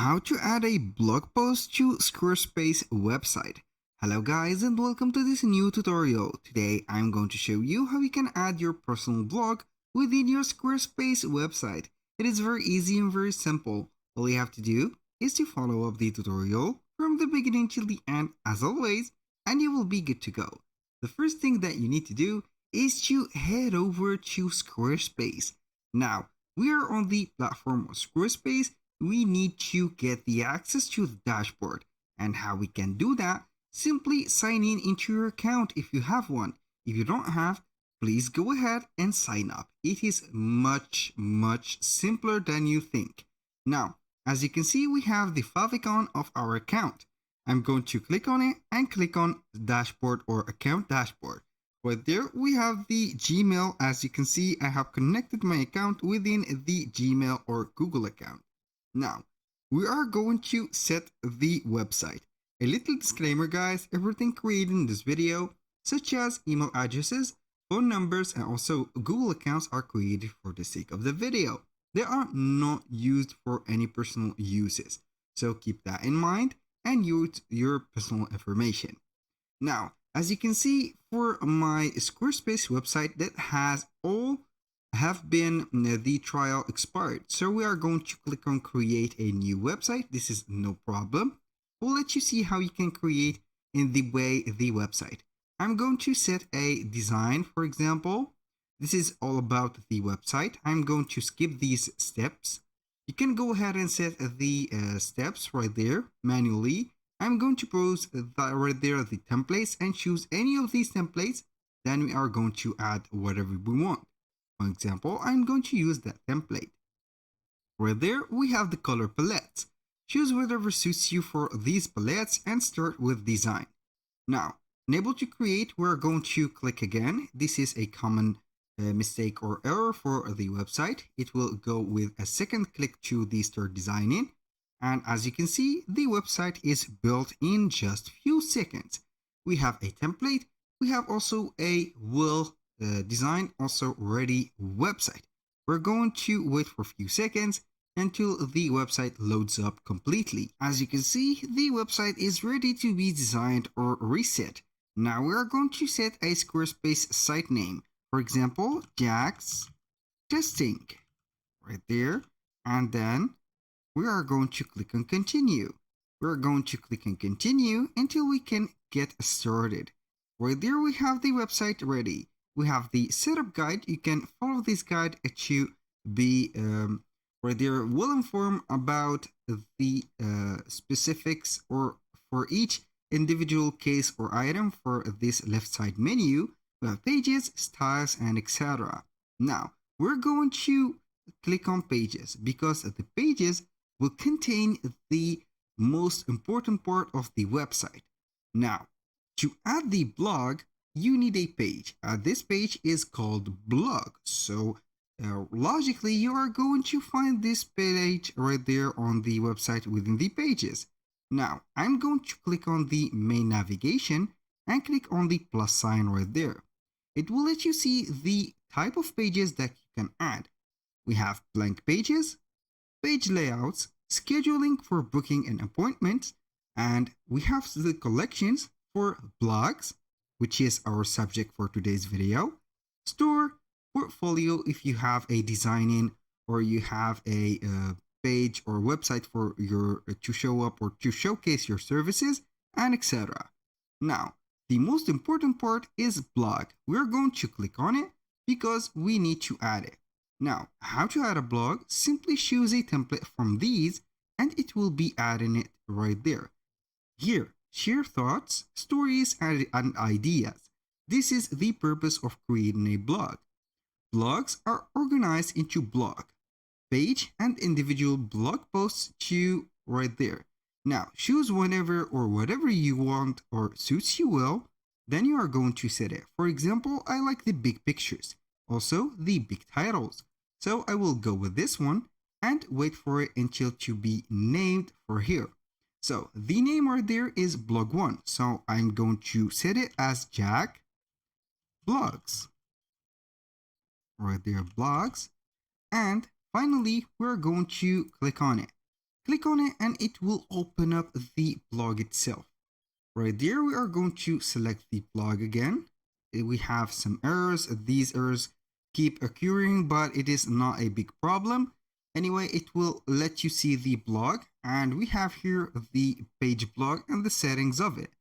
How to add a blog post to Squarespace website. Hello guys and welcome to this new tutorial. Today I'm going to show you how you can add your personal blog within your Squarespace website. It is very easy and very simple. All you have to do is to follow up the tutorial from the beginning till the end as always, and you will be good to go. The first thing that you need to do is to head over to Squarespace. Now, we are on the platform of Squarespace. We need to get the access to the dashboard, and how we can do that, simply sign in into your account if you have one. If you don't have, please go ahead and sign up. It is much simpler than you think. Now, as you can see, we have the favicon of our account. I'm going to click on it and click on dashboard or account dashboard. Right there we have the Gmail. As you can see, I have connected my account within the Gmail or Google account. Now, we are going to set the website. A little disclaimer guys, everything created in this video, such as email addresses, phone numbers, and also Google accounts are created for the sake of the video. They are not used for any personal uses. So keep that in mind and use your personal information. Now, as you can see, for my Squarespace website that has all have been the trial expired. So we are going to click on create a new website. This is no problem. We'll let you see how you can create in the way the website. I'm going to set a design, for example. This is all about the website. I'm going to skip these steps. You can go ahead and set the steps right there manually. I'm going to browse right there the templates and choose any of these templates. Then we are going to add whatever we want. For example, I'm going to use that template. Right there, we have the color palettes. Choose whatever suits you for these palettes and start with design. Now, enable to create, we're going to click again. This is a common mistake or error for the website. It will go with a second click to the start designing. And as you can see, the website is built in just few seconds. We have a template. We have also a design, also ready website. We're going to wait for a few seconds until the website loads up completely. As you can see, the website is ready to be designed or reset. Now we are going to set a Squarespace site name. For example, Jack's Testing. Right there. And then we are going to click on continue. We're going to click on continue until we can get started. Right there we have the website ready. We have the setup guide. You can follow this guide to be right there well informed about the specifics or for each individual case or item for this left side menu. We have pages, styles, and etc. Now we're going to click on pages because the pages will contain the most important part of the website. Now, to add the blog, you need a page. This page is called blog. So logically, you are going to find this page right there on the website within the pages. Now, I'm going to click on the main navigation and click on the plus sign right there. It will let you see the type of pages that you can add. We have blank pages, page layouts, scheduling for booking and appointments, and we have the collections for blogs, which is our subject for today's video, store, portfolio if you have a designing or you have a page or website for your to show up or to showcase your services, and etc. Now, the most important part is blog. We're going to click on it because we need to add it. Now, how to add a blog? Simply choose a template from these and it will be adding it right there. Here, share thoughts, stories, and ideas. This is the purpose of creating a blog. Blogs are organized into blog, page, and individual blog posts to right there. Now, choose whenever or whatever you want or suits you well, then you are going to set it. For example, I like the big pictures, also the big titles. So I will go with this one and wait for it until to be named for here. So the name right there is blog 1. So I'm going to set it as Jack Blogs. Right there, blogs. And finally, we're going to click on it. Click on it and it will open up the blog itself. Right there, we are going to select the blog again. We have some errors. These errors keep occurring, but it is not a big problem. Anyway, it will let you see the blog, and we have here the page blog and the settings of it.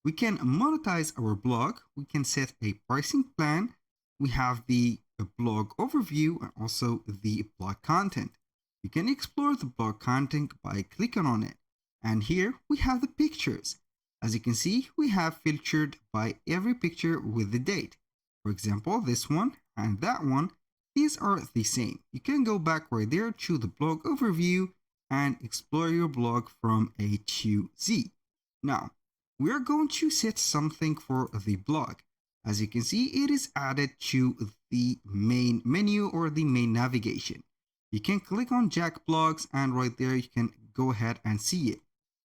We can monetize our blog. We can set a pricing plan. We have the blog overview and also the blog content. You can explore the blog content by clicking on it. And here we have the pictures. As you can see, we have filtered by every picture with the date. For example, this one and that one, these are the same. You can go back right there to the blog overview and explore your blog from A to Z. Now, we are going to set something for the blog. As you can see, it is added to the main menu or the main navigation. You can click on Jack Blogs and right there you can go ahead and see it.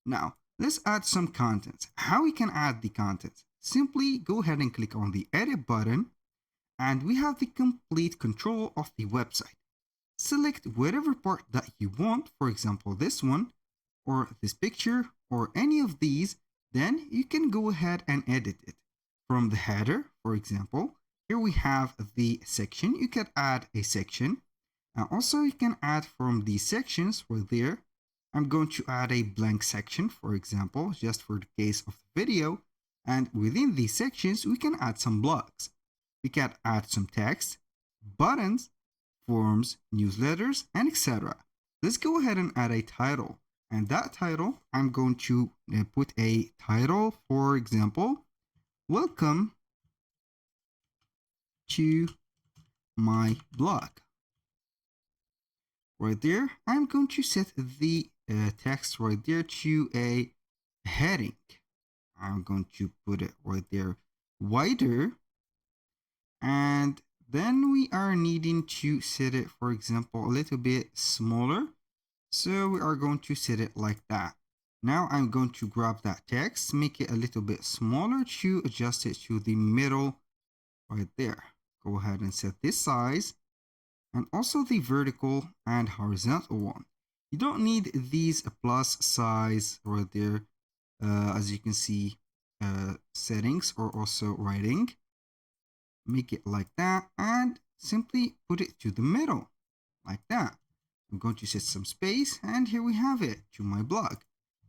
Now, let's add some contents. How we can add the contents? Simply go ahead and click on the edit button and we have the complete control of the website. Select whatever part that you want, for example this one, or this picture, or any of these, then you can go ahead and edit it. From the header, for example, here we have the section. You can add a section. And also you can add from the sections right there. I'm going to add a blank section, for example, just for the case of the video. And within these sections, we can add some blocks. We can add some text, buttons, forms, newsletters, and etc. Let's go ahead and add a title. And that title, I'm going to put a title, for example, welcome to my blog. Right there, I'm going to set the text right there to a heading. I'm going to put it right there wider. And then we are needing to set it, for example, a little bit smaller. So we are going to set it like that. Now I'm going to grab that text, make it a little bit smaller to adjust it to the middle right there. Go ahead and set this size and also the vertical and horizontal one. You don't need these plus size right there, as you can see, settings or also writing. Make it like that and simply put it to the middle like that. I'm going to set some space and here we have it to my blog.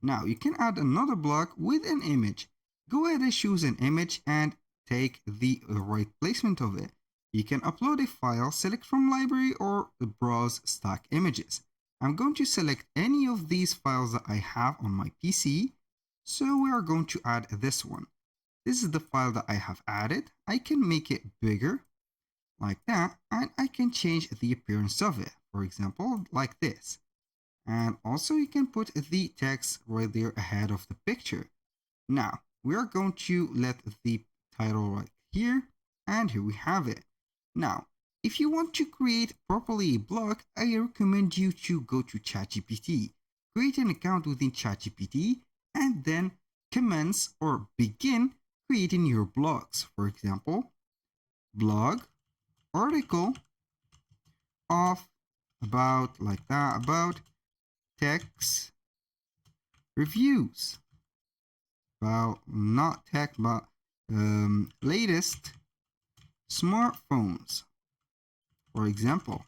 Now you can add another blog with an image. Go ahead and choose an image and take the right placement of it. You can upload a file, select from library or browse stock images. I'm going to select any of these files that I have on my PC. So we are going to add this one. This is the file that I have added. I can make it bigger like that and I can change the appearance of it. For example, like this. And also you can put the text right there ahead of the picture. Now we are going to let the title right here and here we have it. Now, if you want to create properly a blog, I recommend you to go to ChatGPT. Create an account within ChatGPT and then commence or begin creating your blogs. For example, blog article of about like that, about text reviews, about not tech but latest smartphones, for example.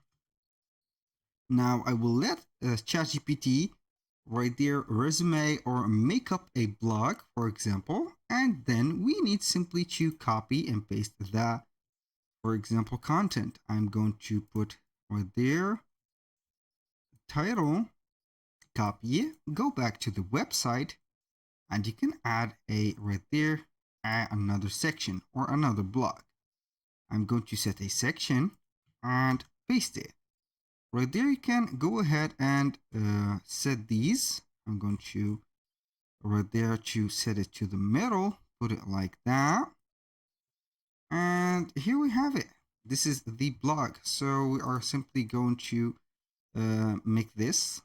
Now I will let ChatGPT write their resume or make up a blog, for example, and then we need simply to copy and paste that, for example, content. I'm going to put right there title, copy it, go back to the website, and you can add a right there another section or another blog. I'm going to set a section and paste it. Right there, you can go ahead and set these. I'm going to right there to set it to the middle, put it like that. And here we have it. This is the blog. So we are simply going to make this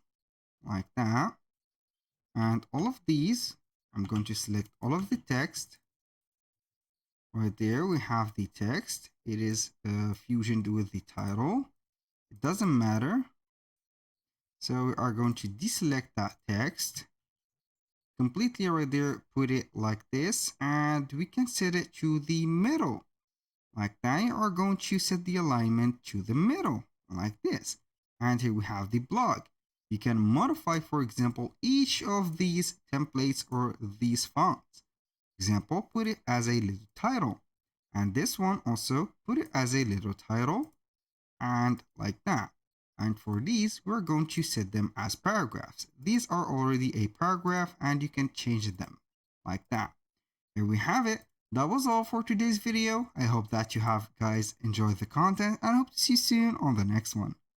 like that. And all of these, I'm going to select all of the text. Right there, we have the text. It is fusioned with the title. It doesn't matter. So we are going to deselect that text completely right there, put it like this, and we can set it to the middle. Like that, you are going to set the alignment to the middle, like this. And here we have the blog. You can modify, for example, each of these templates or these fonts. Example, put it as a little title. And this one also, put it as a little title, and like that. And for these, we're going to set them as paragraphs. These are already a paragraph and you can change them like that. Here we have it. That was all for today's video. I hope that you have guys enjoyed the content and I hope to see you soon on the next one.